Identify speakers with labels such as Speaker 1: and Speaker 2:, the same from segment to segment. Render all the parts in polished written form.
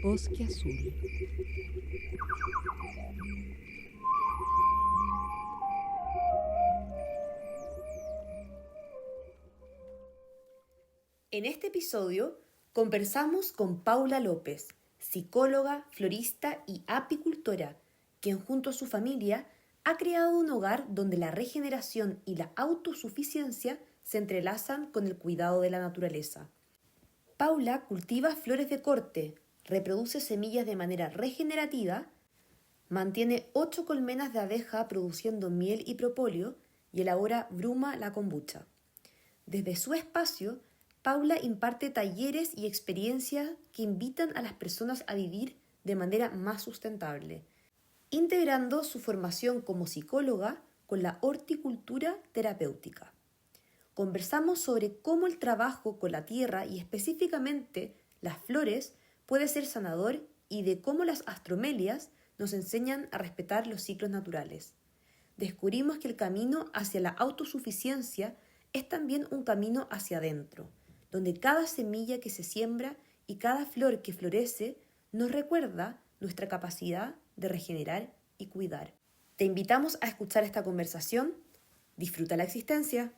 Speaker 1: Bosque Azul.
Speaker 2: En este episodio conversamos con Paula López, psicóloga, florista y apicultora, quien junto a su familia ha creado un hogar donde la regeneración y la autosuficiencia se entrelazan con el cuidado de la naturaleza. Paula cultiva flores de corte, reproduce semillas de manera regenerativa, mantiene 8 colmenas de abeja produciendo miel y propóleo y elabora Bruma la kombucha. Desde su espacio, Paula imparte talleres y experiencias que invitan a las personas a vivir de manera más sustentable, integrando su formación como psicóloga con la horticultura terapéutica. Conversamos sobre cómo el trabajo con la tierra y específicamente las flores puede ser sanador y de cómo las astromelias nos enseñan a respetar los ciclos naturales. Descubrimos que el camino hacia la autosuficiencia es también un camino hacia adentro, donde cada semilla que se siembra y cada flor que florece nos recuerda nuestra capacidad de regenerar y cuidar. Te invitamos a escuchar esta conversación. Disfruta la existencia.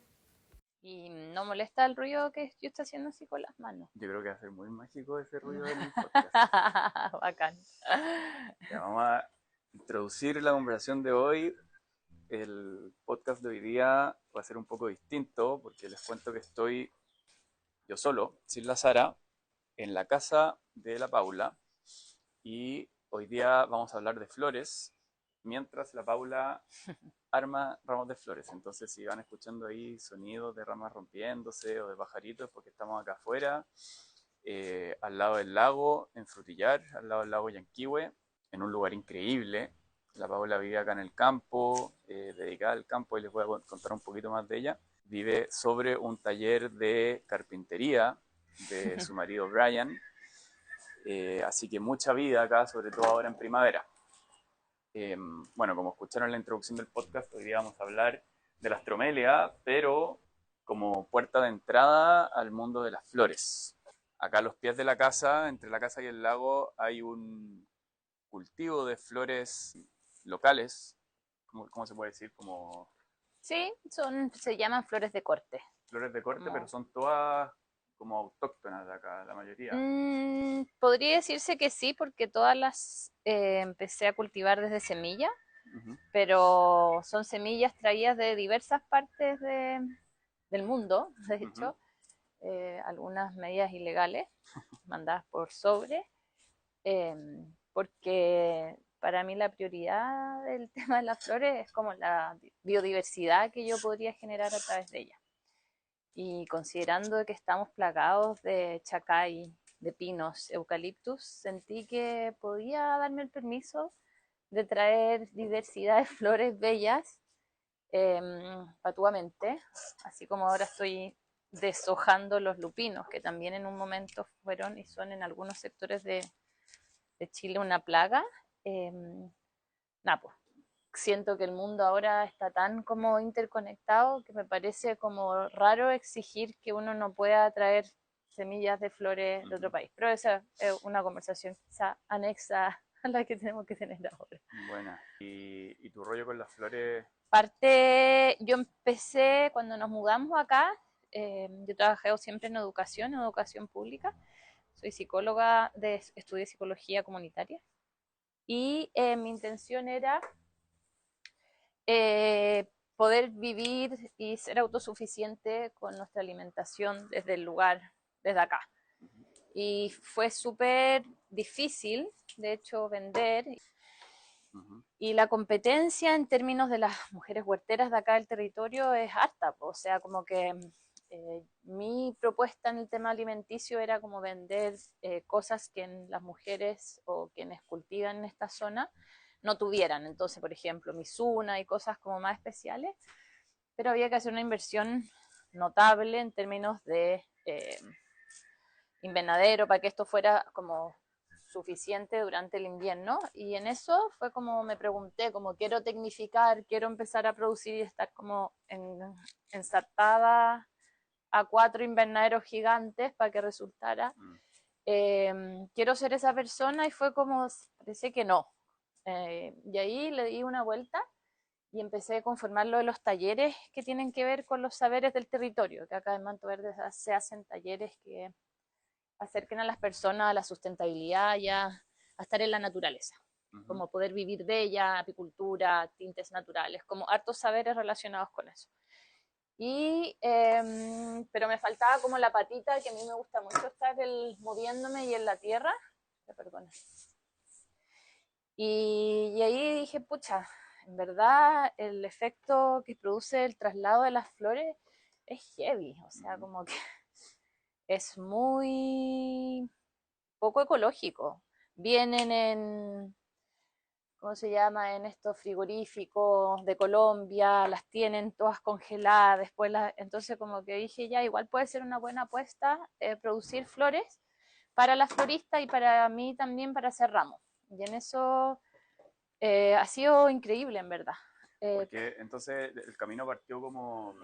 Speaker 3: Y no molesta el ruido que yo estoy haciendo así con las manos.
Speaker 4: Yo creo que va a ser muy mágico ese ruido del podcast.
Speaker 3: Bacán.
Speaker 4: Ya vamos a introducir la conversación de hoy. El podcast de hoy día va a ser un poco distinto porque les cuento que estoy yo solo, sin la Sara, en la casa de la Paula y hoy día vamos a hablar de flores mientras la Paula arma ramos de flores. Entonces si van escuchando ahí sonidos de ramas rompiéndose o de pajaritos porque estamos acá afuera, al lado del lago, en Frutillar, al lado del lago Yanquihue, en un lugar increíble. La Paola vive acá en el campo, dedicada al campo, y les voy a contar un poquito más de ella. Vive sobre un taller de carpintería de su marido Brian, así que mucha vida acá, sobre todo ahora en primavera. Bueno, como escucharon en la introducción del podcast, hoy día vamos a hablar de la astromelia, pero como puerta de entrada al mundo de las flores. Acá a los pies de la casa, entre la casa y el lago, hay un cultivo de flores locales. ¿Cómo se puede decir? Como
Speaker 3: Sí, se llaman flores de corte.
Speaker 4: flores de corte, pero
Speaker 3: Como,
Speaker 4: son todas como autóctonas de acá, la mayoría.
Speaker 3: podría decirse que sí, porque todas las empecé a cultivar desde semilla,
Speaker 4: Uh-huh.
Speaker 3: pero son semillas traídas de diversas partes del mundo, de
Speaker 4: Uh-huh.
Speaker 3: hecho, algunas medidas ilegales, mandadas por sobre. Porque para mí la prioridad del tema de las flores es como la biodiversidad que yo podría generar a través de ellas. Y considerando que estamos plagados de chacay, de pinos, eucaliptus, sentí que podía darme el permiso de traer diversidad de flores bellas patuamente, así como ahora estoy deshojando los lupinos, que también en un momento fueron y son en algunos sectores de Chile una plaga. Eh, nada, pues, siento que el mundo ahora está tan como interconectado que me parece como raro exigir que uno no pueda traer semillas de flores de otro
Speaker 4: Uh-huh.
Speaker 3: país. Pero esa es una conversación quizá anexa a la que tenemos que tener ahora.
Speaker 4: Buena. ¿Y tu rollo con las flores?
Speaker 3: Parte, yo empecé cuando nos mudamos acá, yo trabajé siempre en educación pública, soy psicóloga, estudié psicología comunitaria y mi intención era poder vivir y ser autosuficiente con nuestra alimentación desde el lugar, desde acá. Y fue súper difícil, de hecho, vender.
Speaker 4: Uh-huh.
Speaker 3: Y la competencia en términos de las mujeres huerteras de acá del territorio es harta. O sea, como que mi propuesta en el tema alimenticio era como vender cosas que las mujeres o quienes cultivan en esta zona no tuvieran. Entonces, por ejemplo, misuna y cosas como más especiales, pero había que hacer una inversión notable en términos de invernadero para que esto fuera como suficiente durante el invierno, y en eso fue como me pregunté, como quiero tecnificar, quiero empezar a producir y estar como ensartada a 4 invernaderos gigantes para que resultara. quiero ser esa persona y fue como, parece que no. Y ahí le di una vuelta y empecé a conformar lo de los talleres que tienen que ver con los saberes del territorio, que acá en Manto Verde se hacen talleres que acerquen a las personas a la sustentabilidad y a estar en la naturaleza, como poder vivir de ella, apicultura, tintes naturales, como hartos saberes relacionados con eso. Pero me faltaba como la patita, que a mí me gusta mucho estar moviéndome y en la tierra. Perdona. Y ahí dije, pucha, en verdad el efecto que produce el traslado de las flores es heavy, o sea, como que es muy poco ecológico. Vienen en, ¿cómo se llama? En estos frigoríficos de Colombia, las tienen todas congeladas, después entonces como que dije ya, igual puede ser una buena apuesta producir flores para la florista y para mí también para hacer ramos. Y en eso ha sido increíble, en verdad.
Speaker 4: Porque entonces el camino partió como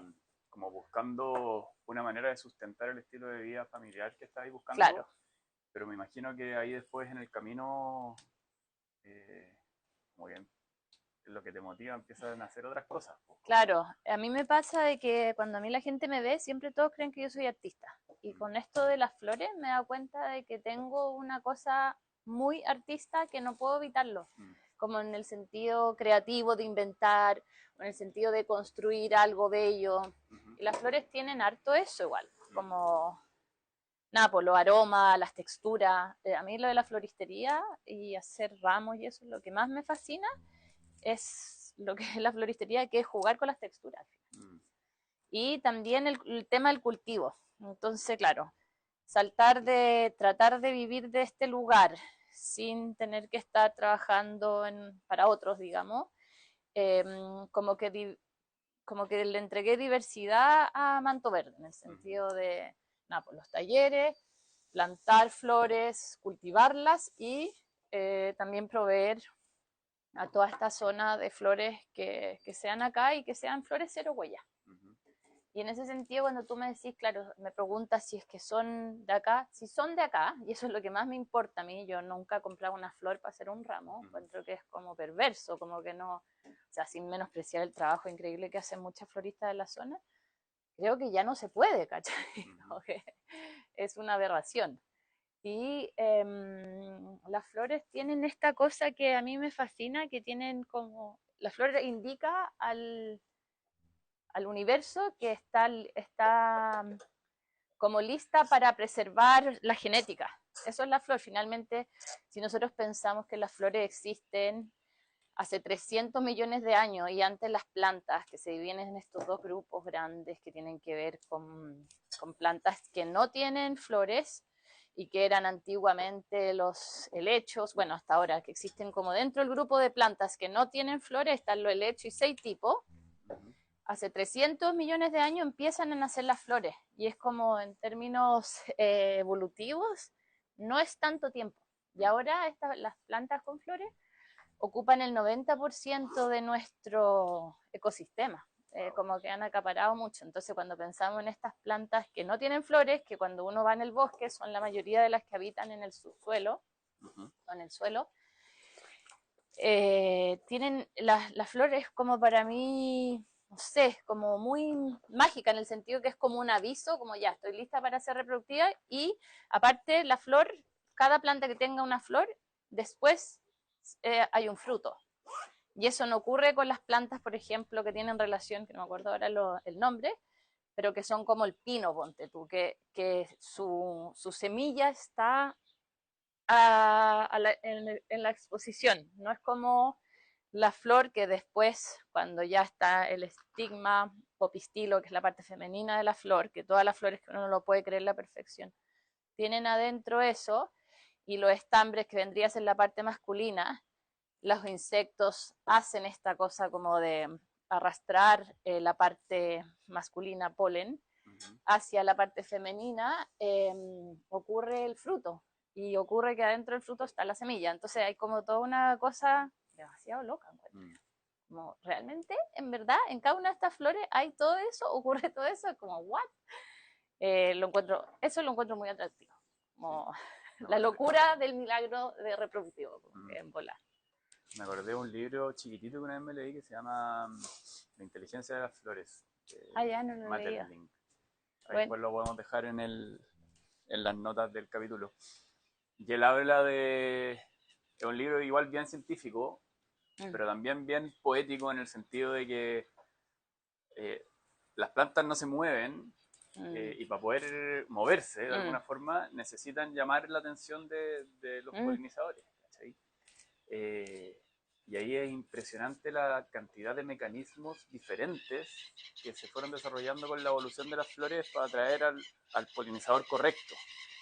Speaker 4: buscando una manera de sustentar el estilo de vida familiar que estabais buscando.
Speaker 3: Claro.
Speaker 4: Pero me imagino que ahí después en el camino, muy bien, lo que te motiva empiezan a hacer otras cosas.
Speaker 3: Claro, a mí me pasa de que cuando a mí la gente me ve, siempre todos creen que yo soy artista. Y con esto de las flores me he dado cuenta de que tengo una cosa muy artista que no puedo evitarlo, como en el sentido creativo de inventar, o en el sentido de construir algo bello. Y las flores tienen harto eso igual, como nada, por los aromas, las texturas. A mí lo de la floristería y hacer ramos y eso, lo que más me fascina es lo que es la floristería, que es jugar con las texturas. Y también el tema del cultivo. Entonces, claro, tratar de vivir de este lugar sin tener que estar trabajando para otros, digamos, eh, como, que, como que le entregué diversidad a Manto Verde, en el sentido de nada, pues los talleres, plantar flores, cultivarlas y también proveer a toda esta zona de flores que sean acá y que sean flores cero huella. Y en ese sentido, cuando tú me decís, claro, me preguntas si es que son de acá, si son de acá, y eso es lo que más me importa a mí, yo nunca he comprado una flor para hacer un ramo, encuentro que es como perverso, como que no, o sea, sin menospreciar el trabajo increíble que hacen muchas floristas de la zona, creo que ya no se puede, ¿cachai? Que es una aberración. Y las flores tienen esta cosa que a mí me fascina, que tienen como, la flor indica al universo que está como lista para preservar la genética. Eso es la flor. Finalmente, si nosotros pensamos que las flores existen hace 300 millones de años y antes las plantas, que se dividen en estos dos grupos grandes que tienen que ver con plantas que no tienen flores y que eran antiguamente los helechos, bueno, hasta ahora que existen como dentro del grupo de plantas que no tienen flores, están los helechos y 6 tipos. Hace 300 millones de años empiezan a nacer las flores y es como en términos evolutivos, no es tanto tiempo. Y ahora las plantas con flores ocupan el 90% de nuestro ecosistema, como que han acaparado mucho. Entonces, cuando pensamos en estas plantas que no tienen flores, que cuando uno va en el bosque son la mayoría de las que habitan en el subsuelo, o en el suelo, tienen las flores como para mí, no sé, como muy mágica en el sentido que es como un aviso, como ya estoy lista para ser reproductiva y aparte la flor, cada planta que tenga una flor, después hay un fruto. Y eso no ocurre con las plantas, por ejemplo, que tienen relación, que no me acuerdo ahora el nombre, pero que son como el pino, ponte tú, que su semilla está en la exposición. No es como la flor que después, cuando ya está el estigma o pistilo, que es la parte femenina de la flor, que todas las flores que uno no lo puede creer la perfección, tienen adentro eso, y los estambres que vendría a ser la parte masculina, los insectos hacen esta cosa como de arrastrar la parte masculina, polen, hacia la parte femenina, ocurre el fruto. Y ocurre que adentro del fruto está la semilla. Entonces hay como toda una cosa demasiado loca. Como realmente, en verdad, en cada una de estas flores hay todo eso, ocurre todo eso, como, ¿what? Eso lo encuentro muy atractivo. Como, La locura del milagro de reproductivo, como que en volar.
Speaker 4: Me acordé de un libro chiquitito que una vez me leí que se llama La inteligencia de las flores.
Speaker 3: Ya no lo leía.
Speaker 4: Maeterlinck. Ahí
Speaker 3: Bueno.
Speaker 4: después lo podemos dejar en las notas del capítulo. Y él habla de un libro igual bien científico, pero también bien poético en el sentido de que las plantas no se mueven y para poder moverse de alguna forma necesitan llamar la atención de los polinizadores. ¿Cachai? Y ahí es impresionante la cantidad de mecanismos diferentes que se fueron desarrollando con la evolución de las flores para atraer al polinizador correcto.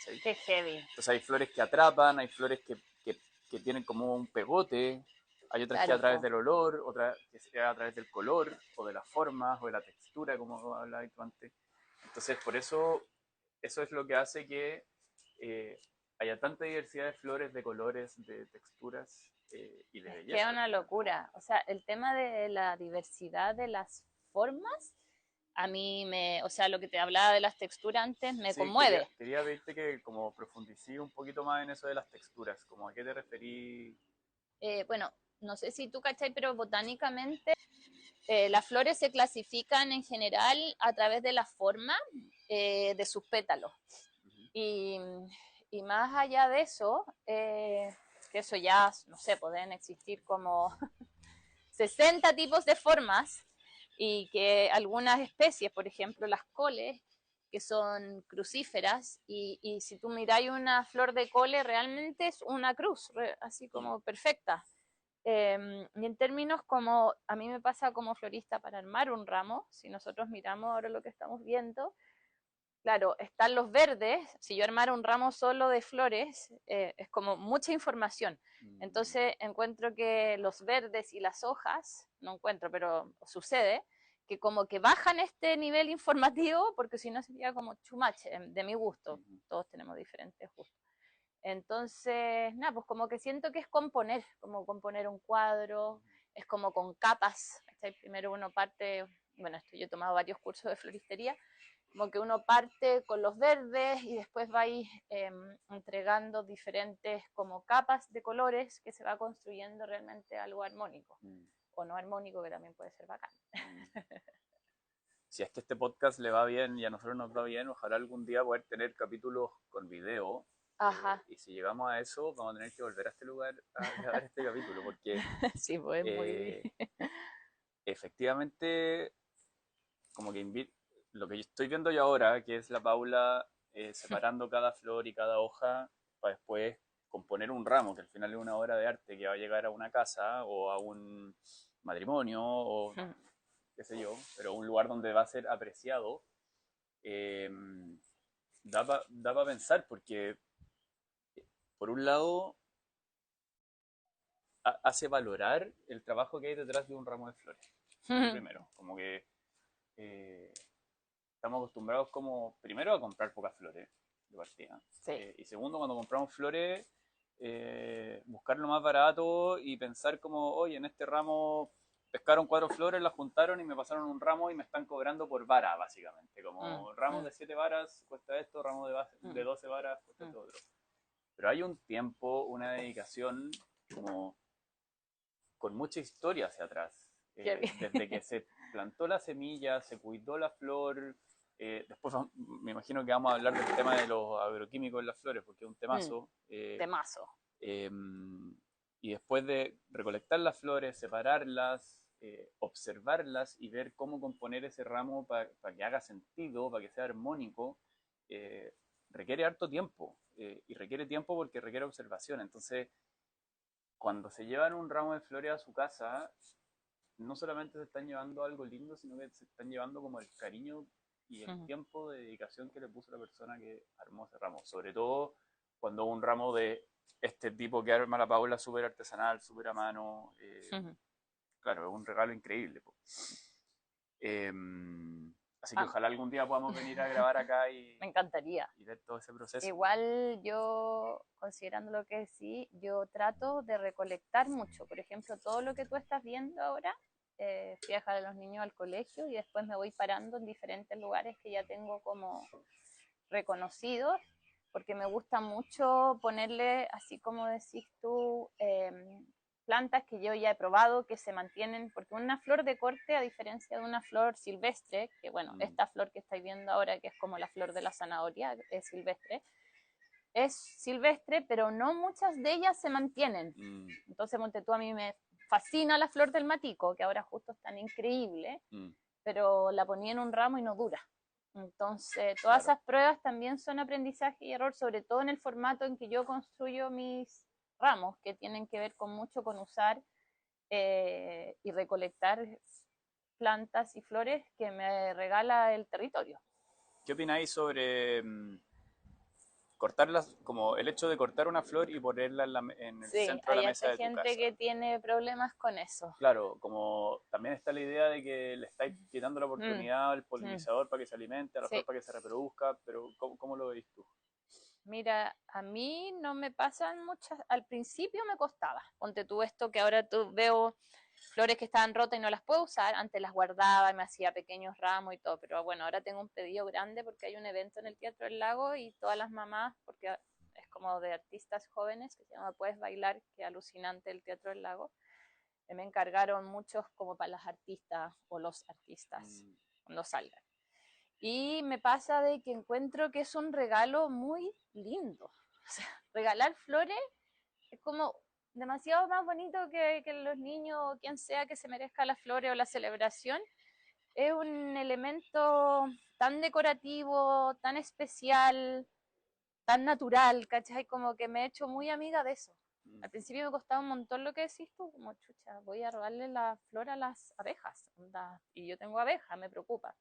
Speaker 4: ¿Sí?
Speaker 3: Qué heavy.
Speaker 4: Entonces hay flores que atrapan, hay flores que tienen como un pegote, hay otras que a través del olor, otras que a través del color, o de las formas, o de la textura, como hablaba antes. Entonces, por eso es lo que hace que haya tanta diversidad de flores, de colores, de texturas y de belleza.
Speaker 3: Es una locura. O sea, el tema de la diversidad de las formas, a mí o sea, lo que te hablaba de las texturas antes me conmueve.
Speaker 4: Quería pedirte que como profundicé un poquito más en eso de las texturas, como a qué te referí.
Speaker 3: Bueno, no sé si tú cachai, pero botánicamente las flores se clasifican en general a través de la forma de sus pétalos. Y más allá de eso, que eso ya, no sé, pueden existir como 60 tipos de formas y que algunas especies, por ejemplo las coles, que son crucíferas, y si tú miráis una flor de cole, realmente es una cruz, así como perfecta. Y en términos como, a mí me pasa como florista para armar un ramo, si nosotros miramos ahora lo que estamos viendo, claro, están los verdes, si yo armara un ramo solo de flores, es como mucha información. Entonces encuentro que los verdes y las hojas, no encuentro, pero sucede, que como que bajan este nivel informativo, porque si no sería como too much, de mi gusto. Todos tenemos diferentes gustos. Entonces, nada, pues como que siento que es componer, como componer un cuadro, es como con capas. Primero uno parte, bueno, yo he tomado varios cursos de floristería, como que uno parte con los verdes y después va entregando diferentes como capas de colores que se va construyendo realmente algo armónico. O no armónico, que también puede ser bacán.
Speaker 4: Si es que este podcast le va bien y a nosotros nos va bien, ojalá algún día poder tener capítulos con video.
Speaker 3: Ajá.
Speaker 4: Y si llegamos a eso, vamos a tener que volver a este lugar a grabar este capítulo, porque
Speaker 3: sí, pues muy...
Speaker 4: efectivamente, como que lo que yo estoy viendo yo ahora, que es la Paula separando cada flor y cada hoja para después componer un ramo, que al final es una obra de arte que va a llegar a una casa o a un matrimonio o qué sé yo, pero un lugar donde va a ser apreciado, da para pensar porque por un lado hace valorar el trabajo que hay detrás de un ramo de flores. Primero, como que estamos acostumbrados como, primero, a comprar pocas flores de partida.
Speaker 3: Sí.
Speaker 4: Y segundo, cuando compramos flores, buscar lo más barato y pensar como, oye, en este ramo pescaron 4 flores, las juntaron y me pasaron un ramo y me están cobrando por vara, básicamente. Como ramos de 7 varas cuesta esto, ramos de 12 varas cuesta esto otro. Pero hay un tiempo, una dedicación como con mucha historia hacia atrás. Desde que se plantó la semilla, se cuidó la flor. Después me imagino que vamos a hablar del tema de los agroquímicos en las flores, porque es un temazo.
Speaker 3: Temazo.
Speaker 4: Y después de recolectar las flores, separarlas, observarlas y ver cómo componer ese ramo para que haga sentido, para que sea armónico, requiere harto tiempo. Y requiere tiempo porque requiere observación. Entonces, cuando se llevan un ramo de flores a su casa, no solamente se están llevando algo lindo, sino que se están llevando como el cariño y el tiempo de dedicación que le puso la persona que armó ese ramo. Sobre todo cuando un ramo de este tipo que arma la Paula, súper artesanal, súper a mano. Claro, es un regalo increíble. Así que ojalá algún día podamos venir a grabar acá y
Speaker 3: me encantaría.
Speaker 4: Y ver todo ese proceso.
Speaker 3: Igual yo, considerando lo que sí, yo trato de recolectar mucho. Por ejemplo, todo lo que tú estás viendo ahora, fui a dejar a los niños al colegio y después me voy parando en diferentes lugares que ya tengo como reconocidos porque me gusta mucho ponerle, así como decís tú, plantas que yo ya he probado que se mantienen, porque una flor de corte, a diferencia de una flor silvestre, que bueno, esta flor que estáis viendo ahora, que es como la flor de la zanahoria, es silvestre, pero no muchas de ellas se mantienen. Entonces, ponte tú, a mí me fascina la flor del matico, que ahora justo es tan increíble, pero la ponía en un ramo y no dura. Entonces, todas esas pruebas también son aprendizaje y error, sobre todo en el formato en que yo construyo mis ramos, que tienen que ver con mucho con usar y recolectar plantas y flores que me regala el territorio.
Speaker 4: ¿Qué opináis sobre cortarlas, como el hecho de cortar una flor y ponerla en el centro de la mesa de tu casa?
Speaker 3: Hay gente que tiene problemas con eso.
Speaker 4: Claro, como también está la idea de que le estáis quitando la oportunidad al polinizador para que se alimente, a la flor para que se reproduzca, pero ¿cómo lo veis tú?
Speaker 3: Mira, a mí no me pasan muchas, al principio me costaba, ponte tú esto que ahora tú veo flores que estaban rotas y no las puedo usar, antes las guardaba y me hacía pequeños ramos y todo, pero bueno, ahora tengo un pedido grande porque hay un evento en el Teatro del Lago y todas las mamás, porque es como de artistas jóvenes, que se llama Puedes Bailar, que alucinante el Teatro del Lago, me encargaron muchos como para las artistas o los artistas cuando salgan. Y me pasa de que encuentro que es un regalo muy lindo. O sea, regalar flores es como demasiado más bonito que los niños o quien sea que se merezca las flores o la celebración. Es un elemento tan decorativo, tan especial, tan natural, ¿cachai? Como que me he hecho muy amiga de eso. Al principio me costaba un montón lo que decís tú, como chucha, voy a robarle la flor a las abejas. Y yo tengo abejas, me preocupa.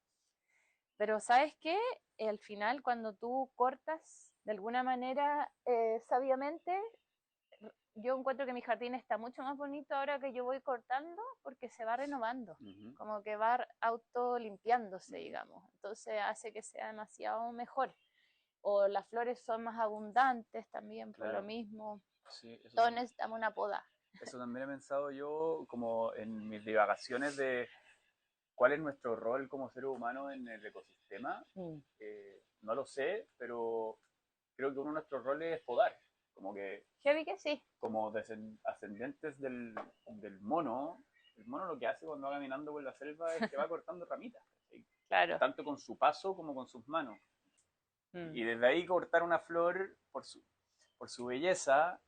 Speaker 3: Pero ¿sabes qué? Al final, cuando tú cortas de alguna manera sabiamente, yo encuentro que mi jardín está mucho más bonito ahora que yo voy cortando porque se va renovando, como que va autolimpiándose, digamos. Entonces hace que sea demasiado mejor. O las flores son más abundantes también por lo mismo.
Speaker 4: Sí,
Speaker 3: todos necesitamos una poda.
Speaker 4: Eso también he pensado yo como en mis divagaciones de cuál es nuestro rol como seres humanos en el ecosistema. No lo sé, pero creo que uno de nuestros roles es podar. Como que,
Speaker 3: Heavy que sí.
Speaker 4: como ascendentes del mono, el mono lo que hace cuando va caminando por la selva es que va cortando ramitas. ¿Sí?
Speaker 3: Claro.
Speaker 4: Tanto con su paso como con sus manos. Y desde ahí cortar una flor por su belleza,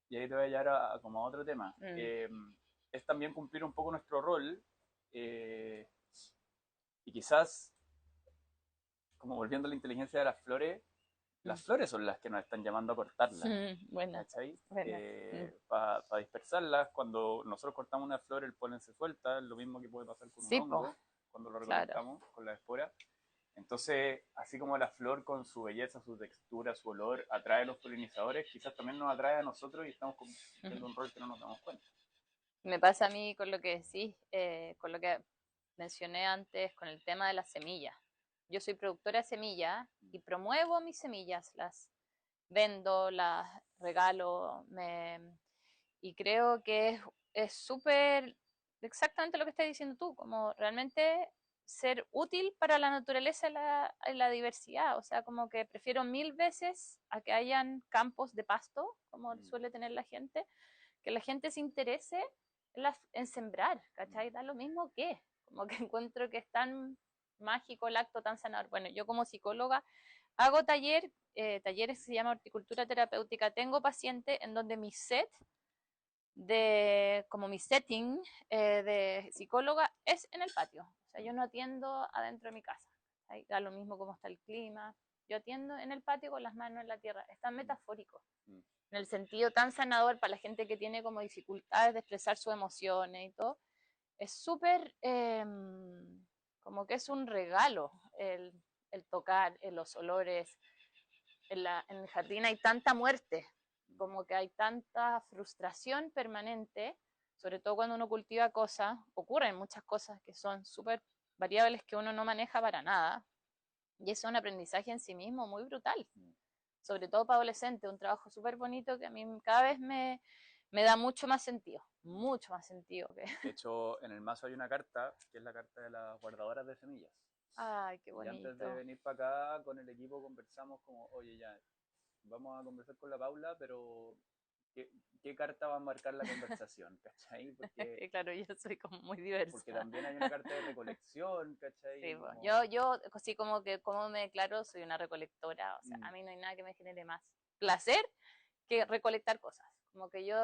Speaker 4: y ahí te voy a llevar como a otro tema, es también cumplir un poco nuestro rol, y quizás, como volviendo a la inteligencia de las flores son las que nos están llamando a cortarlas,
Speaker 3: Buena.
Speaker 4: Para dispersarlas. Cuando nosotros cortamos una flor, el polen se suelta, lo mismo que puede pasar con un hongo, cuando lo recolectamos con la espora. Entonces, así como la flor con su belleza, su textura, su olor atrae a los polinizadores, quizás también nos atrae a nosotros y estamos cumpliendo un rol que no nos damos cuenta.
Speaker 3: Me pasa a mí con lo que decís, con lo que mencioné antes, con el tema de las semillas. Yo soy productora de semillas y promuevo mis semillas, las vendo, las regalo, y creo que es súper exactamente lo que estás diciendo tú, como realmente ser útil para la naturaleza y la diversidad. O sea, como que prefiero 1000 veces a que hayan campos de pasto, como suele tener la gente, que la gente se interese en sembrar, ¿cachai? Da lo mismo que, como que encuentro que es tan mágico el acto, tan sanador. Bueno, yo como psicóloga hago talleres que se llama horticultura terapéutica. Tengo pacientes en donde mi set como mi setting de psicóloga es en el patio. O sea, yo no atiendo adentro de mi casa. Ahí da lo mismo cómo está el clima. Yo atiendo en el patio con las manos en la tierra. Es tan metafórico, en el sentido tan sanador para la gente que tiene como dificultades de expresar sus emociones y todo. Es súper, como que es un regalo el tocar, los olores. En el jardín hay tanta muerte, como que hay tanta frustración permanente, sobre todo cuando uno cultiva cosas, ocurren muchas cosas que son súper variables que uno no maneja para nada, y eso es un aprendizaje en sí mismo muy brutal, sobre todo para adolescentes, un trabajo súper bonito que a mí cada vez me da mucho más sentido.
Speaker 4: De hecho, en el mazo hay una carta, que es la carta de las guardadoras de semillas.
Speaker 3: Ay, qué
Speaker 4: Y
Speaker 3: bonito.
Speaker 4: antes de venir para acá, con el equipo conversamos como, oye, ya, vamos a conversar con la Paula, pero ¿qué carta va a marcar la conversación? ¿Cachai?
Speaker 3: Claro, yo soy como muy
Speaker 4: Porque
Speaker 3: diversa.
Speaker 4: también hay una carta de recolección, ¿cachai?
Speaker 3: Sí, pues,
Speaker 4: Como,
Speaker 3: yo, así como que, como me declaro, soy una recolectora, o sea, a
Speaker 4: mm,
Speaker 3: mí no hay nada que me genere más placer que recolectar cosas. Como que yo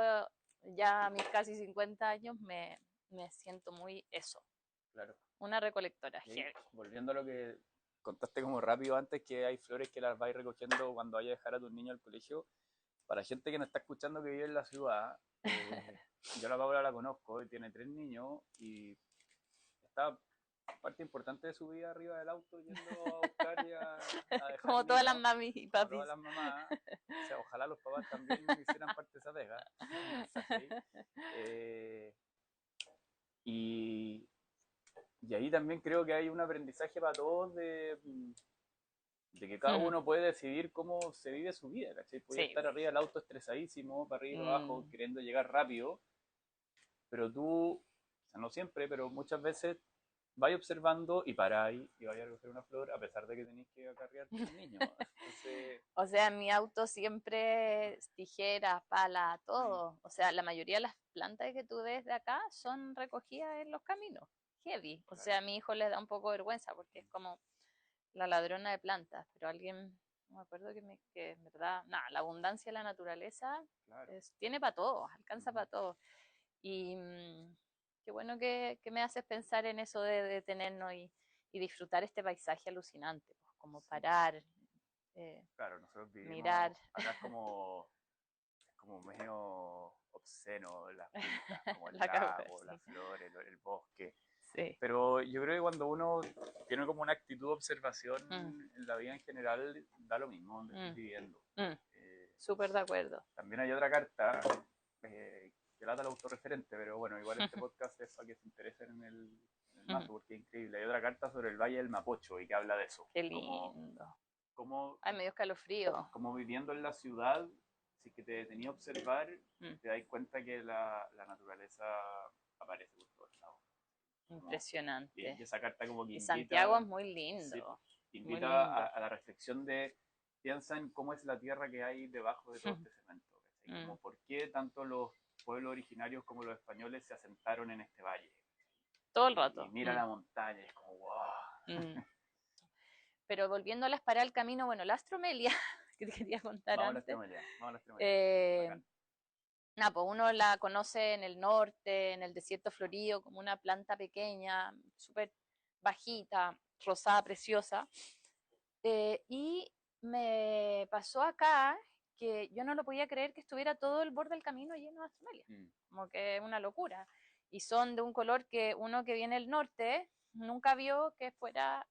Speaker 3: ya a mis casi 50 años me siento muy eso,
Speaker 4: claro.
Speaker 3: una recolectora,
Speaker 4: Y ahí,
Speaker 3: heavy.
Speaker 4: volviendo a lo que contaste como rápido antes, que hay flores que las vais recogiendo cuando vayas a dejar a tus niños al colegio. Para gente que no está escuchando que vive en la ciudad, yo a la Paula la conozco y tiene 3 niños y está parte importante de su vida arriba del auto yendo a buscar y a dejar
Speaker 3: Como todas las
Speaker 4: niños,
Speaker 3: mamis y
Speaker 4: como todas
Speaker 3: papis.
Speaker 4: las mamás. O sea, ojalá los papás también hicieran parte de esa pega. Un mensaje ahí. Y, y ahí también creo que hay un aprendizaje para todos de que cada
Speaker 3: Mm,
Speaker 4: uno puede decidir cómo se vive su vida, ¿cachai? Puede
Speaker 3: sí.
Speaker 4: estar arriba del auto estresadísimo, para arriba y para abajo,
Speaker 3: Mm,
Speaker 4: queriendo llegar rápido, pero tú, o sea, no siempre, pero muchas veces vais observando y paráis y vais a recoger una flor a pesar de que tenéis que acarrear un niño. Entonces,
Speaker 3: O sea, en mi auto siempre es tijeras, pala,
Speaker 4: mm,
Speaker 3: todo. O sea, la mayoría de las plantas que tú ves de acá son recogidas en los caminos. Heavy. O
Speaker 4: claro,
Speaker 3: sea, a mi hijo le da un poco de vergüenza porque es como la ladrona de plantas. Pero alguien, no me acuerdo que en verdad, nada, la abundancia de la naturaleza
Speaker 4: claro.
Speaker 3: tiene para todo, alcanza
Speaker 4: Ujú.
Speaker 3: para todo. Y qué bueno que me haces pensar en eso de detenernos y disfrutar este paisaje alucinante, pues, como
Speaker 4: Sí,
Speaker 3: parar, eh,
Speaker 4: claro, nosotros
Speaker 3: mirar.
Speaker 4: vivimos, acá es como medio obsceno las vistas, como el
Speaker 3: La cagó,
Speaker 4: lago,
Speaker 3: sí.
Speaker 4: las flores, el bosque.
Speaker 3: Sí.
Speaker 4: Pero yo creo que cuando uno tiene como una actitud de observación
Speaker 3: Mm,
Speaker 4: en la vida en general, da lo mismo donde estés
Speaker 3: mm,
Speaker 4: viviendo.
Speaker 3: mm.
Speaker 4: Eh,
Speaker 3: Súper de acuerdo.
Speaker 4: también hay otra carta que lata el autorreferente, pero bueno, igual este podcast es para que se interesen en el mazo porque es increíble. Hay otra carta sobre el Valle del Mapocho y que habla de eso.
Speaker 3: Qué
Speaker 4: Como,
Speaker 3: lindo.
Speaker 4: como,
Speaker 3: Ay, me dio escalofrío.
Speaker 4: como viviendo en la ciudad, si que te detenía a observar,
Speaker 3: Mm,
Speaker 4: te das cuenta que la naturaleza aparece por todos lados. Como, y
Speaker 3: impresionante.
Speaker 4: esa carta como que
Speaker 3: Y Santiago es
Speaker 4: invita,
Speaker 3: muy
Speaker 4: sí,
Speaker 3: lindo. Muy
Speaker 4: invita
Speaker 3: lindo.
Speaker 4: a la reflexión de, piensa en cómo es la tierra que hay debajo de todo este cemento, ¿cachai?
Speaker 3: Mm,
Speaker 4: Como por qué tanto los pueblos originarios como los españoles se asentaron en este valle.
Speaker 3: todo el
Speaker 4: Y
Speaker 3: rato.
Speaker 4: mira la montaña, es como, wow.
Speaker 3: Mm. Pero volviéndolas para el camino, bueno, la astromelia, que te quería contar
Speaker 4: Vamos a la
Speaker 3: antes,
Speaker 4: extremalidad, vamos a la extremalidad.
Speaker 3: eh,
Speaker 4: Bacán.
Speaker 3: nada, pues uno la conoce en el norte, en el desierto florido, como una planta pequeña, súper bajita, rosada, preciosa. Y me pasó acá que yo no lo podía creer que estuviera todo el borde del camino lleno de astromelias,
Speaker 4: Mm,
Speaker 3: como que es una locura. Y son de un color que uno que viene del norte nunca vio que fuera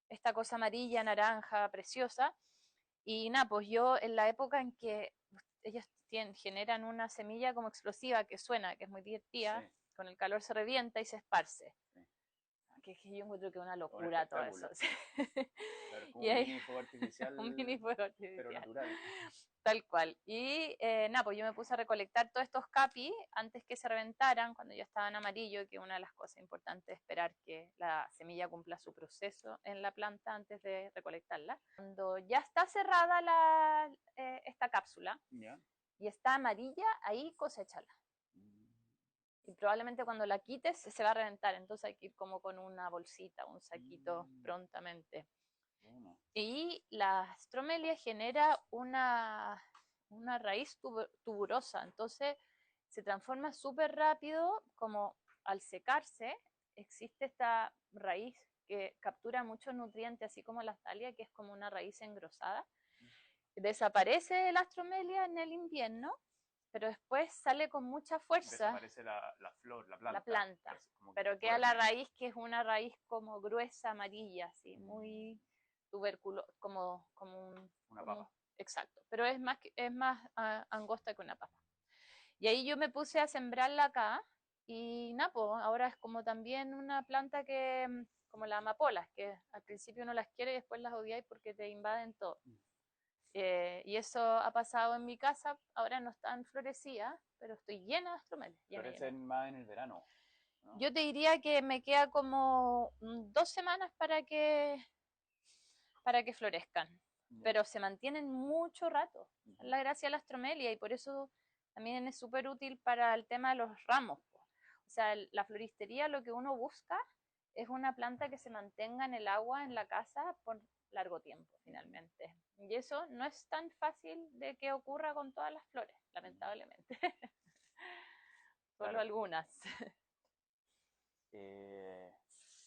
Speaker 3: esta cosa amarilla, naranja, preciosa. Y nada, pues yo en la época en que ellos generan una semilla como explosiva que suena, que es muy
Speaker 4: sí,
Speaker 3: divertida, con el calor se revienta y se esparce.
Speaker 4: sí.
Speaker 3: Que yo encuentro que es una
Speaker 4: Un
Speaker 3: locura todo eso.
Speaker 4: espectáculo.
Speaker 3: Sí.
Speaker 4: Claro, es como
Speaker 3: Y
Speaker 4: un
Speaker 3: ahí,
Speaker 4: mini fuego
Speaker 3: un mini
Speaker 4: artificial,
Speaker 3: fuego
Speaker 4: pero
Speaker 3: artificial.
Speaker 4: natural.
Speaker 3: Tal cual. Y nada, pues yo me puse a recolectar todos estos capis antes que se reventaran, cuando ya estaban amarillos, que una de las cosas importantes es esperar que la semilla cumpla su proceso en la planta antes de recolectarla. Cuando ya está cerrada esta cápsula
Speaker 4: ¿Ya?
Speaker 3: y está amarilla, ahí cosechala.
Speaker 4: Mm,
Speaker 3: Y probablemente cuando la quites se va a reventar, entonces hay que ir como con una bolsita, un saquito
Speaker 4: mm,
Speaker 3: prontamente.
Speaker 4: bueno,
Speaker 3: Y la astromelia genera una raíz tuburosa, entonces se transforma súper rápido, como al secarse, existe esta raíz que captura muchos nutrientes, así como la dalia, que es como una raíz engrosada. Desaparece la astromelia en el invierno, pero después sale con mucha fuerza
Speaker 4: desaparece la flor, la
Speaker 3: la
Speaker 4: planta,
Speaker 3: planta,
Speaker 4: como que
Speaker 3: pero queda la
Speaker 4: duerme.
Speaker 3: raíz que es una raíz como gruesa, amarilla, así,
Speaker 4: Mm,
Speaker 3: muy tuberculosa,
Speaker 4: una papa.
Speaker 3: exacto, pero es más angosta que una papa. Y ahí yo me puse a sembrarla acá y napo, ahora es como también una planta que, como las amapolas, que al principio no las quiere y después las odiáis porque te invaden todo. Y eso ha pasado en mi casa, ahora no están florecidas, pero estoy llena de astromelias, llena, llena.
Speaker 4: Florecen más en el verano, ¿no?
Speaker 3: Yo te diría que me queda como 2 semanas para que florezcan. pero se mantienen mucho rato. Es la gracia de la astromelia y por eso también es súper útil para el tema de los ramos. O sea, la floristería lo que uno busca es una planta que se mantenga en el agua en la casa por largo tiempo, finalmente. Y eso no es tan fácil de que ocurra con todas las flores, lamentablemente. Solo
Speaker 4: Claro.
Speaker 3: algunas.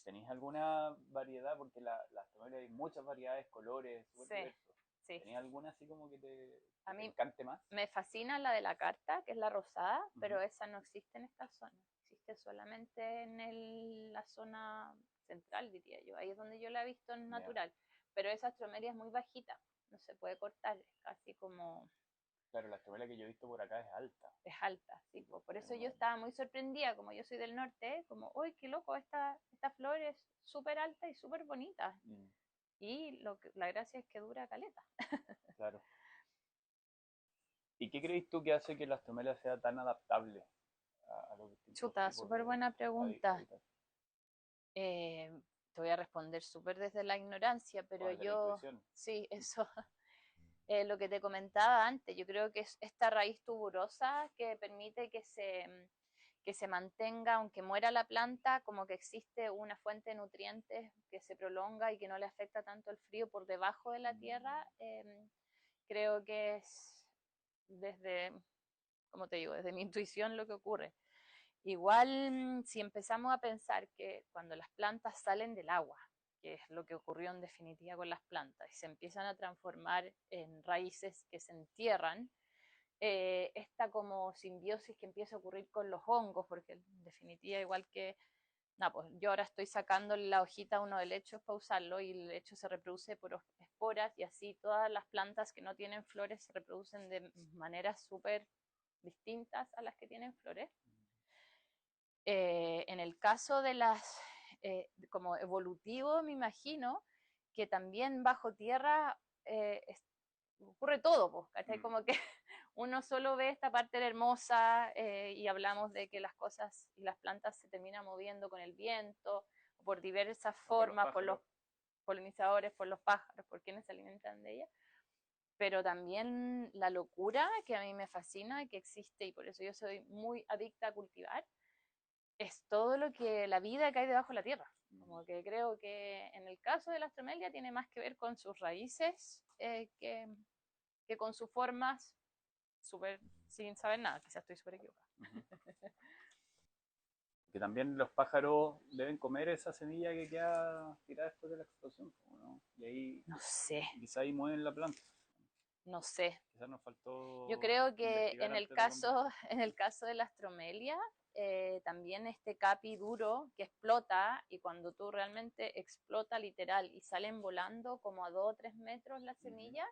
Speaker 4: ¿Tenéis alguna variedad? Porque la astromelia hay muchas variedades, colores, súper
Speaker 3: Sí,
Speaker 4: diversos.
Speaker 3: sí.
Speaker 4: ¿Tenéis alguna así como que
Speaker 3: A
Speaker 4: te
Speaker 3: mí
Speaker 4: encante más?
Speaker 3: me fascina la de la carta, que es la rosada, pero esa no existe en esta zona. Existe solamente en la zona central, diría yo. Ahí es donde yo la he visto en natural. Pero esa astromeria es muy bajita, no se puede cortar, es casi como...
Speaker 4: Claro, la astromelia que yo he visto por acá es alta.
Speaker 3: Es alta, sí. Por eso yo estaba muy sorprendida, como yo soy del norte, como, uy, qué loco, esta flor es súper alta y súper bonita. Y la gracia es que dura caleta.
Speaker 4: Claro. ¿Y qué crees tú que hace que la astromelia sea tan adaptable a los distintos
Speaker 3: Chuta,
Speaker 4: tipos
Speaker 3: súper
Speaker 4: de
Speaker 3: buena pregunta.
Speaker 4: hábitat?
Speaker 3: Te voy a responder súper desde la ignorancia,
Speaker 4: O
Speaker 3: pero
Speaker 4: desde la
Speaker 3: yo,
Speaker 4: intuición.
Speaker 3: sí, eso, lo que te comentaba antes, yo creo que es esta raíz tuburosa que permite que se mantenga, aunque muera la planta, como que existe una fuente de nutrientes que se prolonga y que no le afecta tanto el frío por debajo de la tierra. Creo que es desde, como te digo, desde mi intuición lo que ocurre. Igual, si empezamos a pensar que cuando las plantas salen del agua, que es lo que ocurrió en definitiva con las plantas, y se empiezan a transformar en raíces que se entierran, esta como simbiosis que empieza a ocurrir con los hongos, porque en definitiva, igual que, no, pues yo ahora estoy sacando la hojita a uno del lecho para usarlo y el lecho se reproduce por esporas y así todas las plantas que no tienen flores se reproducen de maneras súper distintas a las que tienen flores. En el caso de las, como evolutivo, me imagino que también bajo tierra ocurre todo, ¿cachai? Como que uno solo ve esta parte hermosa y hablamos de que las cosas y las plantas se terminan moviendo con el viento, por diversas formas, por los polinizadores, por los pájaros, por quienes se alimentan de ella. Pero también la locura que a mí me fascina, que existe y por eso yo soy muy adicta a cultivar, es todo lo que la vida que hay debajo de la tierra. Como que creo que en el caso de la astromelia tiene más que ver con sus raíces que con sus formas, súper sin saber nada. Quizás estoy súper equivocada.
Speaker 4: Que también los pájaros deben comer esa semilla que queda tirada después de la explosión, ¿no? Y ahí
Speaker 3: No sé,
Speaker 4: quizá ahí mueven la planta.
Speaker 3: no sé.
Speaker 4: Quizás nos
Speaker 3: Yo
Speaker 4: faltó
Speaker 3: creo que
Speaker 4: investigar antes de la conversación.
Speaker 3: en el caso de la astromelia, también este capi duro que explota y cuando tú realmente explota literal y salen volando como a 2 o 3 metros la semilla,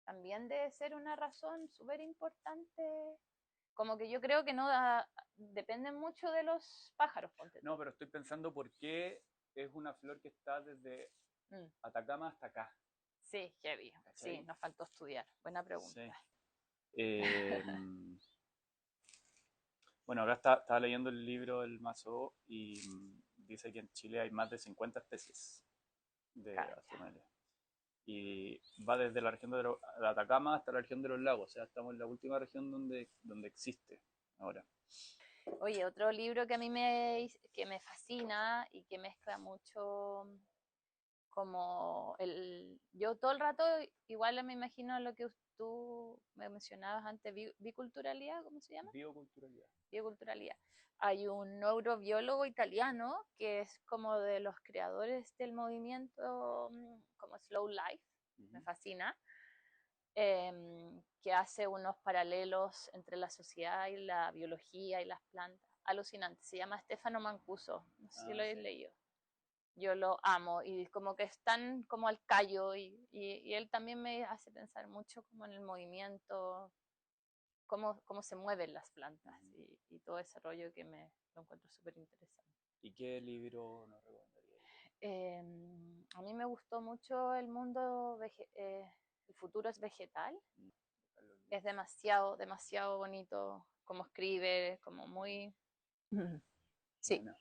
Speaker 3: también debe ser una razón súper importante. Como que yo creo que no da, depende mucho de los pájaros, ponte tú.
Speaker 4: No, pero estoy pensando por qué es una flor que está desde
Speaker 3: Mm,
Speaker 4: Atacama hasta acá.
Speaker 3: sí, heavy. Sí,
Speaker 4: ¿Cachai?
Speaker 3: nos faltó estudiar. Buena
Speaker 4: Sí.
Speaker 3: pregunta.
Speaker 4: Eh, bueno, ahora estaba leyendo el libro del Mazo y dice que en Chile hay más de 50 especies de
Speaker 3: Cacha.
Speaker 4: Astromelia. Y va desde la región de Atacama hasta la región de los lagos. O sea, estamos en la última región donde existe ahora.
Speaker 3: Oye, otro libro que a mí que me fascina y que mezcla mucho como yo todo el rato igual me imagino lo que tú me mencionabas antes, biculturalidad, ¿cómo se llama?
Speaker 4: Bioculturalidad.
Speaker 3: Bioculturalidad. Hay un neurobiólogo italiano que es como de los creadores del movimiento como Slow Life, me fascina, que hace unos paralelos entre la sociedad y la biología y las plantas. Alucinante, se llama Stefano Mancuso, no sé si lo habéis
Speaker 4: Sí.
Speaker 3: leído. Yo lo amo y como que están como al callo y él también me hace pensar mucho como en el movimiento, cómo se mueven las plantas y todo ese rollo que lo encuentro súper interesante.
Speaker 4: ¿Y qué libro nos recomendaría?
Speaker 3: Eh, a mí me gustó mucho el mundo, el futuro es vegetal, es demasiado, demasiado bonito como escribe, como muy... Sí.
Speaker 4: Bueno.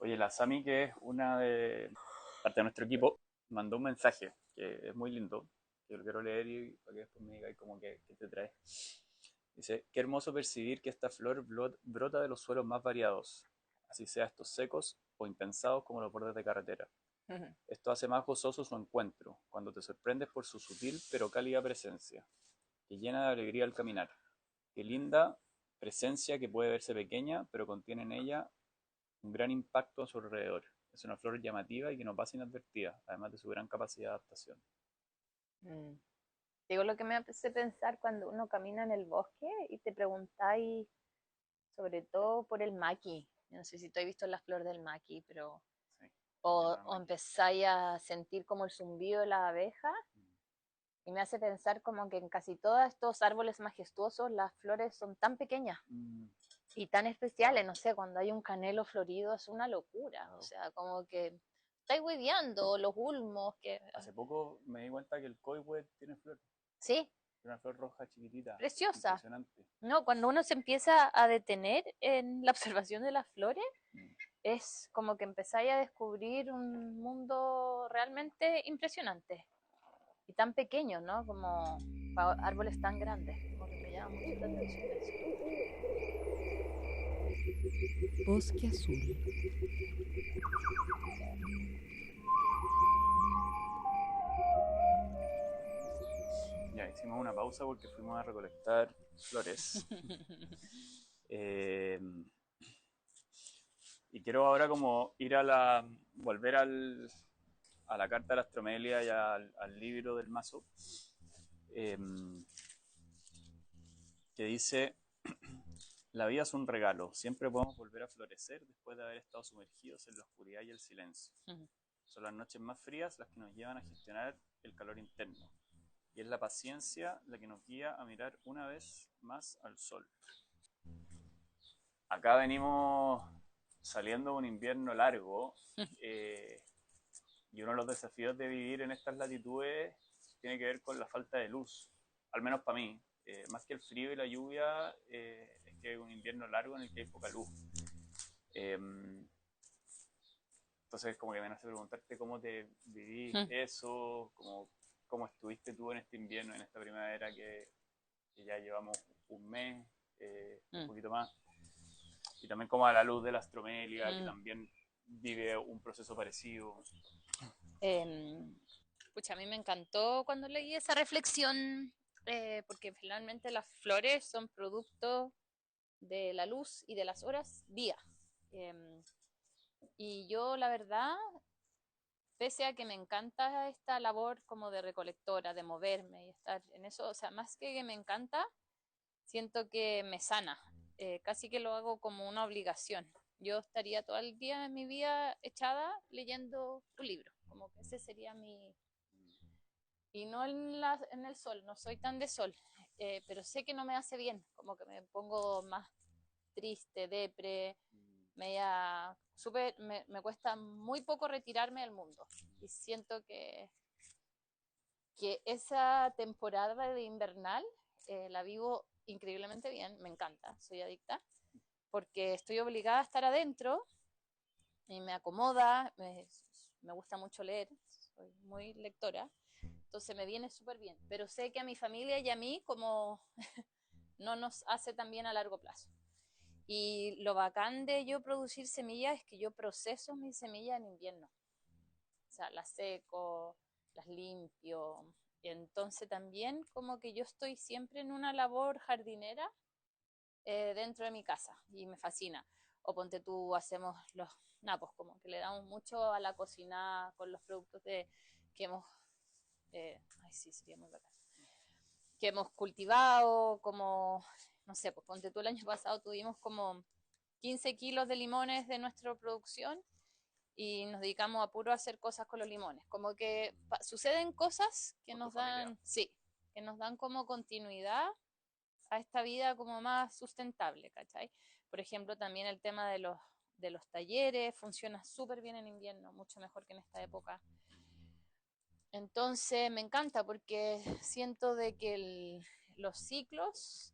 Speaker 4: Oye, la Sami, que es una de parte de nuestro equipo, mandó un mensaje que es muy lindo. Yo lo quiero leer y para que después me digáis como que te trae. Dice, qué hermoso percibir que esta flor brota de los suelos más variados, así sea estos secos o impensados como los bordes de carretera. Esto hace más gozoso su encuentro, cuando te sorprendes por su sutil pero cálida presencia, que llena de alegría al caminar. Qué linda presencia que puede verse pequeña, pero contiene en ella un gran impacto a su alrededor. Es una flor llamativa y que no pasa inadvertida, además de su gran capacidad de adaptación.
Speaker 3: Mm. Digo, lo que me hace pensar cuando uno camina en el bosque y te preguntáis, sobre todo por el maqui. No sé si tú has visto la flor del maqui, pero
Speaker 4: Sí, también una
Speaker 3: o
Speaker 4: máquina.
Speaker 3: empezáis a sentir como el zumbido de las abejas, y me hace pensar como que en casi todos estos árboles majestuosos las flores son tan pequeñas
Speaker 4: Mm,
Speaker 3: y tan especiales. No sé, cuando hay un canelo florido es una locura, o
Speaker 4: claro.
Speaker 3: sea, como que estáis hueveando los ulmos, que
Speaker 4: Hace poco me di cuenta que el coihue tiene flor.
Speaker 3: sí,
Speaker 4: Tiene una flor roja chiquitita.
Speaker 3: preciosa.
Speaker 4: Impresionante.
Speaker 3: No, cuando uno se empieza a detener en la observación de las flores,
Speaker 4: Mm.
Speaker 3: es como que empezáis a descubrir un mundo realmente impresionante y tan pequeño, ¿no? Como para árboles tan grandes, como que me llama mucho la atención eso.
Speaker 2: Bosque azul.
Speaker 4: Ya hicimos una pausa porque fuimos a recolectar flores. Eh, y quiero ahora como ir volver a la carta de la astromelia y al libro del mazo, eh, que dice, la vida es un regalo, siempre podemos volver a florecer después de haber estado sumergidos en la oscuridad y el silencio. Son las noches más frías las que nos llevan a gestionar el calor interno. Y es la paciencia la que nos guía a mirar una vez más al sol. Acá venimos saliendo de un invierno largo, eh, y uno de los desafíos de vivir en estas latitudes tiene que ver con la falta de luz, al menos para mí. Más que el frío y la lluvia, es que es un invierno largo en el que hay poca luz. Eh, entonces, como que me nace preguntarte cómo te vivís eso, cómo estuviste tú en este invierno, en esta primavera que ya llevamos un mes, un poquito más, y también como a la luz de la astromelia, que también vive un proceso parecido.
Speaker 3: Pucha, a mí me encantó cuando leí esa reflexión, porque finalmente las flores son producto de la luz y de las horas día. Y yo, la verdad, pese a que me encanta esta labor como de recolectora, de moverme y estar en eso, o sea, más que me encanta, siento que me sana. Casi que lo hago como una obligación. Yo estaría todo el día en mi vida echada leyendo un libro, como que ese sería mi... Y no en el sol, no soy tan de sol, pero sé que no me hace bien, como que me pongo más triste, depre, me cuesta muy poco retirarme del mundo. Y siento que esa temporada de invernal la vivo increíblemente bien, me encanta, soy adicta, porque estoy obligada a estar adentro y me acomoda, me gusta mucho leer, soy muy lectora, entonces me viene súper bien, pero sé que a mi familia y a mí como no nos hace tan bien a largo plazo. Y lo bacán de yo producir semillas es que yo proceso mis semillas en invierno. O sea, las seco, las limpio. Y entonces también como que yo estoy siempre en una labor jardinera dentro de mi casa y me fascina. O ponte tú, hacemos los napos, como que le damos mucho a la cocina con los productos que hemos, ay sí, sería muy bacán, que hemos cultivado, como, no sé, pues ponte tú el año pasado tuvimos como 15 kilos de limones de nuestra producción y nos dedicamos a puro hacer cosas con los limones. Como que suceden cosas que
Speaker 4: Con tu
Speaker 3: nos
Speaker 4: familia.
Speaker 3: dan, sí, que nos dan como continuidad a esta vida como más sustentable, ¿cachai? Por ejemplo, también el tema de los talleres funciona súper bien en invierno, mucho mejor que en esta época. Entonces me encanta porque siento de que los ciclos,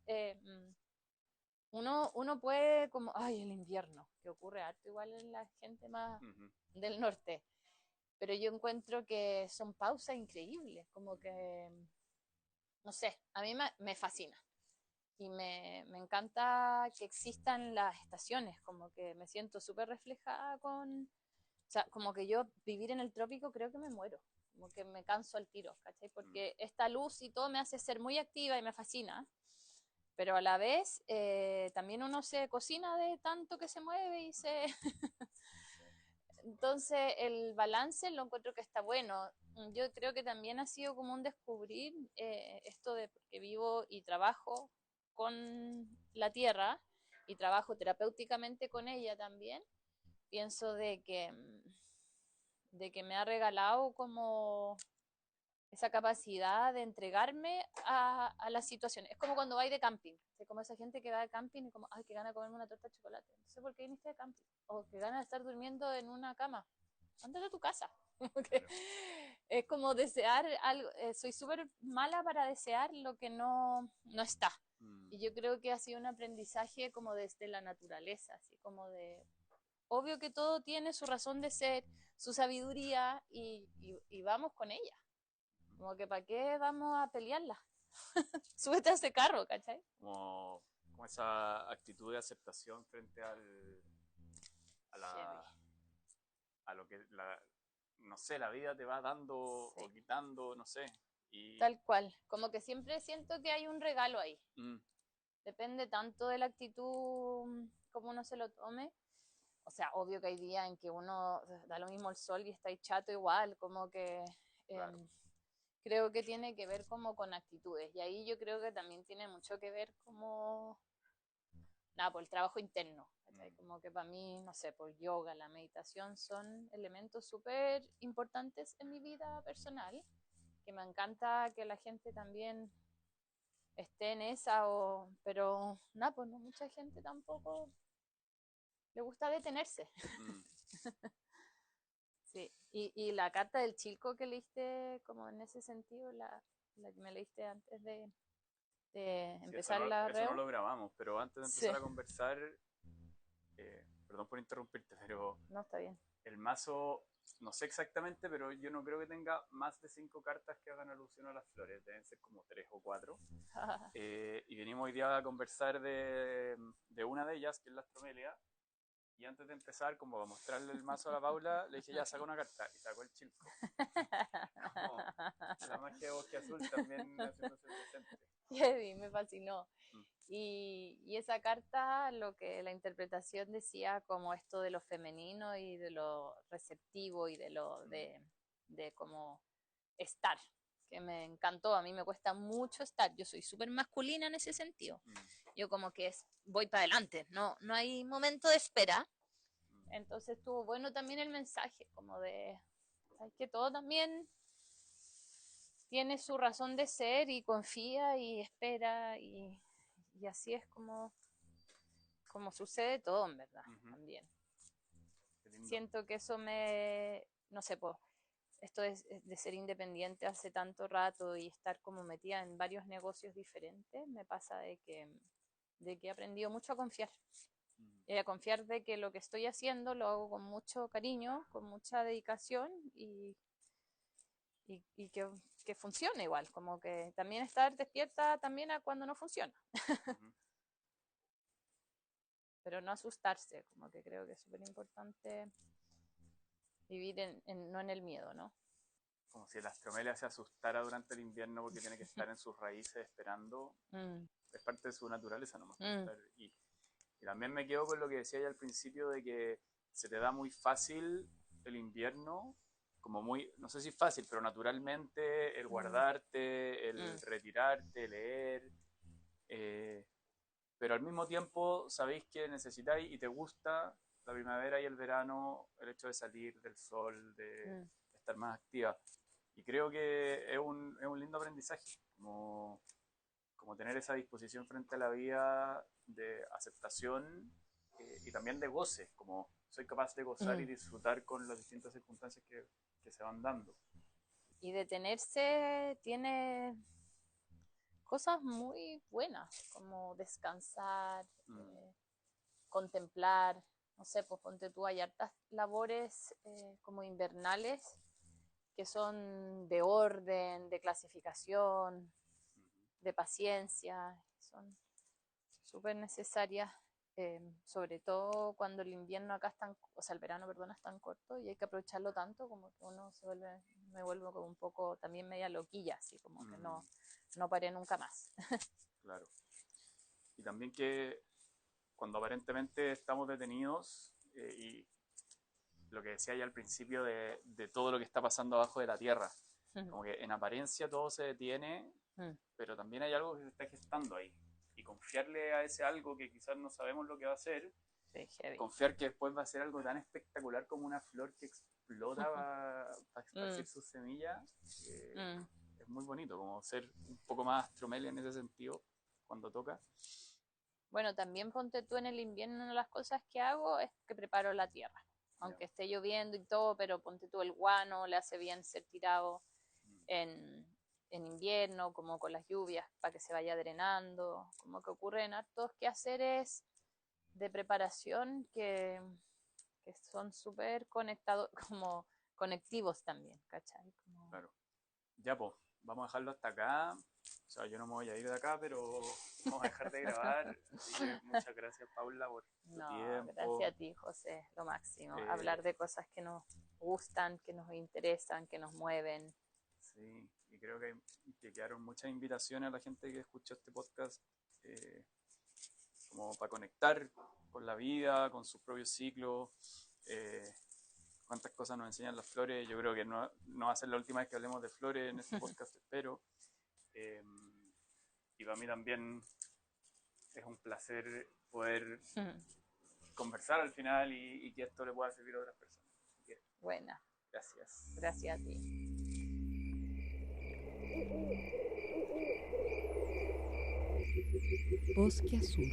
Speaker 3: uno puede como, ay, el invierno, que ocurre harto igual en la gente más
Speaker 4: Uh -huh.
Speaker 3: del norte. pero yo encuentro que son pausas increíbles, como que, no sé, a mí me fascina. Y me encanta que existan las estaciones, como que me siento súper reflejada con, o sea, como que yo vivir en el trópico creo que me muero, como que me canso al tiro, ¿cachai?
Speaker 4: Mm,
Speaker 3: Porque esta luz y todo me hace ser muy activa y me fascina, pero a la vez también uno se cocina de tanto que se mueve y se... Entonces el balance lo encuentro que está bueno. Yo creo que también ha sido como un descubrir esto de porque vivo y trabajo con la tierra y trabajo terapéuticamente con ella también. Pienso de que me ha regalado como esa capacidad de entregarme a las situaciones. Es como cuando vais de camping, ¿sí? Como esa gente que va de camping y como, ay, que gana de comerme una torta de chocolate. No sé por qué viniste de camping. O que gana de estar durmiendo en una cama. Ándate a tu casa.
Speaker 4: claro.
Speaker 3: Es como desear algo. Soy súper mala para desear lo que no está.
Speaker 4: Mm,
Speaker 3: Y yo creo que ha sido un aprendizaje como desde la naturaleza, así como de... Obvio que todo tiene su razón de ser, su sabiduría y vamos con ella. Como que para qué vamos a pelearla. Súbete a ese carro, ¿cachai?
Speaker 4: como esa actitud de aceptación frente a
Speaker 3: Heavy.
Speaker 4: la, a lo que no sé, la vida te va dando o
Speaker 3: Sí.
Speaker 4: quitando, no sé. Y
Speaker 3: Tal cual. Como que siempre siento que hay un regalo ahí.
Speaker 4: mm,
Speaker 3: Depende tanto de la actitud como uno se lo tome. O sea, obvio que hay días en que uno da lo mismo el sol y está ahí chato igual, como que
Speaker 4: claro.
Speaker 3: creo que tiene que ver como con actitudes. Y ahí yo creo que también tiene mucho que ver como nada, por el trabajo interno. ¿Cachai?
Speaker 4: Mm,
Speaker 3: Como que para mí, no sé, por yoga, la meditación son elementos súper importantes en mi vida personal, que me encanta que la gente también esté en esa, pero nada, pues no mucha gente tampoco le gusta detenerse.
Speaker 4: mm.
Speaker 3: Sí, y la carta del Chilco que leíste, como en ese sentido, la que me leíste antes de
Speaker 4: Sí,
Speaker 3: empezar la
Speaker 4: eso no
Speaker 3: reu.
Speaker 4: lo grabamos, pero antes de
Speaker 3: Sí,
Speaker 4: empezar a conversar, perdón por interrumpirte, pero
Speaker 3: no está bien.
Speaker 4: el mazo, no sé exactamente, pero yo no creo que tenga más de 5 cartas que hagan alusión a las flores, deben ser como 3 o 4. Y venimos hoy día a conversar de una de ellas, que es la astromelia. Y antes de empezar, como a mostrarle el mazo a la Paula, le dije, ya, saca una carta. Y sacó el chilco. Como la magia de bosque azul también haciéndose presente.
Speaker 3: Heavy, me fascinó.
Speaker 4: Mm,
Speaker 3: Y esa carta, lo que la interpretación decía como esto de lo femenino y de lo receptivo y de lo
Speaker 4: mm,
Speaker 3: de como estar, que me encantó. A mí me cuesta mucho estar. Yo soy súper masculina en ese sentido.
Speaker 4: mm,
Speaker 3: Yo como que voy para adelante, no hay momento de espera.
Speaker 4: mm,
Speaker 3: Entonces estuvo bueno también el mensaje, como de, ¿sabes? Que todo también tiene su razón de ser y confía y espera y así es como sucede todo en verdad
Speaker 4: ujú.
Speaker 3: también.
Speaker 4: Qué lindo.
Speaker 3: Siento que eso no sé, pues, esto de ser independiente hace tanto rato y estar como metida en varios negocios diferentes, me pasa de que he aprendido mucho a confiar.
Speaker 4: Mm,
Speaker 3: A confiar de que lo que estoy haciendo lo hago con mucho cariño, con mucha dedicación y que funcione igual, como que también estar despierta también a cuando no funciona,
Speaker 4: ujú.
Speaker 3: pero no asustarse, como que creo que es súper importante vivir no en el miedo, ¿no?
Speaker 4: Como si el astromelia se asustara durante el invierno porque tiene que estar en sus raíces esperando.
Speaker 3: Mm,
Speaker 4: Es parte de su naturaleza nomás, pues,
Speaker 3: mm,
Speaker 4: estar. Y también me quedo con lo que decía ya al principio de que se te da muy fácil el invierno, como muy, no sé si fácil, pero naturalmente el
Speaker 3: mm,
Speaker 4: guardarte, el
Speaker 3: mm,
Speaker 4: retirarte, leer, eh, pero al mismo tiempo sabéis que necesitáis y te gusta la primavera y el verano, el hecho de salir del sol, de
Speaker 3: mm.
Speaker 4: estar más activa. Y creo que es un lindo aprendizaje, como tener esa disposición frente a la vida de aceptación y también de goce, como soy capaz de gozar y
Speaker 3: Mm.
Speaker 4: disfrutar con las distintas circunstancias que se van dando.
Speaker 3: Y detenerse tiene cosas muy buenas, como descansar,
Speaker 4: Mm,
Speaker 3: contemplar, no sé, pues ponte tú, hay hartas labores como invernales que son de orden, de clasificación, de paciencia, son súper necesarias, sobre todo cuando el invierno acá es tan, o sea, el verano, perdón, es tan corto y hay que aprovecharlo tanto, como que uno me vuelvo como un poco también media loquilla, así como que no paré nunca más.
Speaker 4: Claro. Y también que cuando aparentemente estamos detenidos, y lo que decía ya al principio de todo lo que está pasando abajo de la tierra, como que en apariencia todo se detiene, pero también hay algo que se está gestando ahí. Y confiarle a ese algo que quizás no sabemos lo que va a hacer,
Speaker 3: Sí, heavy.
Speaker 4: confiar que después va a ser algo tan espectacular como una flor que explota para esparcir sus semillas, es muy bonito, como ser un poco más Astromelia en ese sentido, cuando toca.
Speaker 3: Bueno, también ponte tú en el invierno, una de las cosas que hago es que preparo la tierra. Aunque esté lloviendo y todo, pero ponte tú el guano, le hace bien ser tirado en invierno, como con las lluvias, para que se vaya drenando. Como que ocurren hartos quehaceres de preparación que son súper conectados, como conectivos también, ¿cachai? Como...
Speaker 4: Claro. Ya, pues, vamos a dejarlo hasta acá. O sea, yo no me voy a ir de acá, pero vamos a dejar de grabar. Así que muchas gracias, Paula, por tu
Speaker 3: No,
Speaker 4: tiempo.
Speaker 3: gracias a ti, José, lo máximo. Hablar de cosas que nos gustan, que nos interesan, que nos mueven.
Speaker 4: Sí, y creo que quedaron muchas invitaciones a la gente que escuchó este podcast, como para conectar con la vida, con sus propios ciclos. Cuántas cosas nos enseñan las flores. Yo creo que no va a ser la última vez que hablemos de flores en este podcast, espero. Y para mí también es un placer poder conversar al final y que esto le pueda servir a otras personas. Así que,
Speaker 3: Buena,
Speaker 4: gracias.
Speaker 3: gracias a ti.
Speaker 2: Bosque Azul.